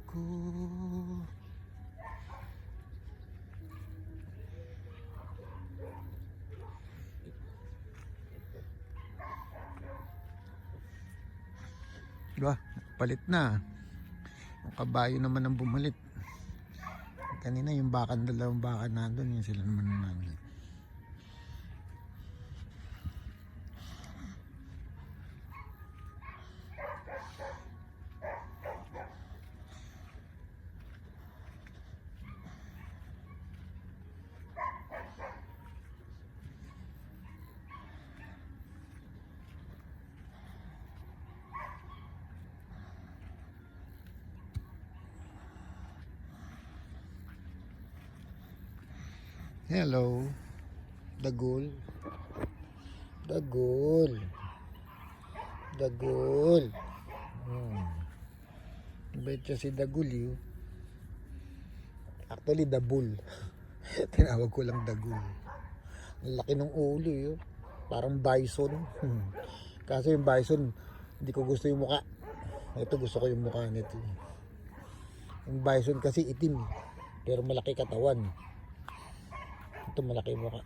ko. Diba? Palit na. Yung kabayo naman ang bumalit. Kanina yung bakan, dalawang bakan nandun, yun sila naman nandun. Hello, Dagol. Dagol. Dagol. Bait siya si Dagol yun. Actually, Dabul. Tinawag ko lang Dagol. Ang laki ng ulo yun. Parang bison. Kasi yung bison, hindi ko gusto yung mukha. Ito gusto ko yung mukha nito. Yung bison kasi itim. Pero malaki katawan. Ito malaki yung mukha.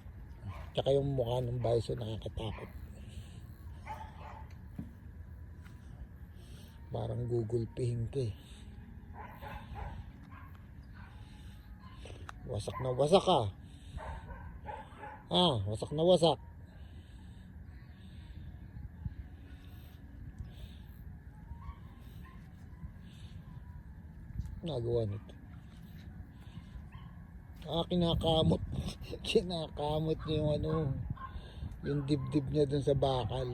Tsaka yung mukha ng bison nakakatakot. Parang gugulpihin ka eh. Wasak na wasak ah. Wasak na wasak. Nagawa nito. Kinakamot. Kinakamot niya yung yung dibdib niya dun sa bakal.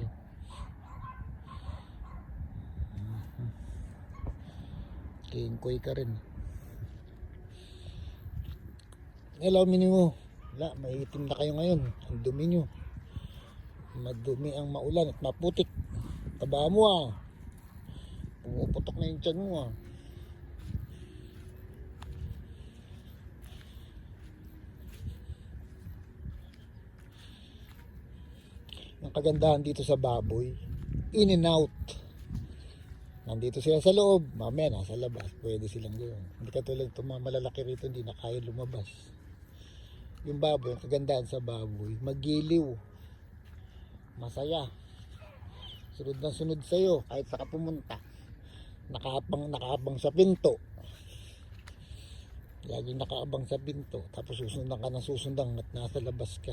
Kingkoy ka rin. Hello, Minimo. Wala, maiitim na kayo ngayon. Ang dumi nyo. Madumi ang maulan at maputik. Taba mo Pumuputok na yung tiyan mo Ang kagandahan dito sa baboy, in and out. Nandito sila sa loob, mamaya nasa labas, pwede silang gawin. Hindi katulad itong mga malalaki rito, hindi na kaya lumabas. Yung baboy, ang kagandahan sa baboy, magiliw, masaya, sunod na sunod sa'yo, kahit saka pumunta, nakaabang sa pinto. Laging nakaabang sa pinto, tapos susundan ka ng susundan at nasa labas ka.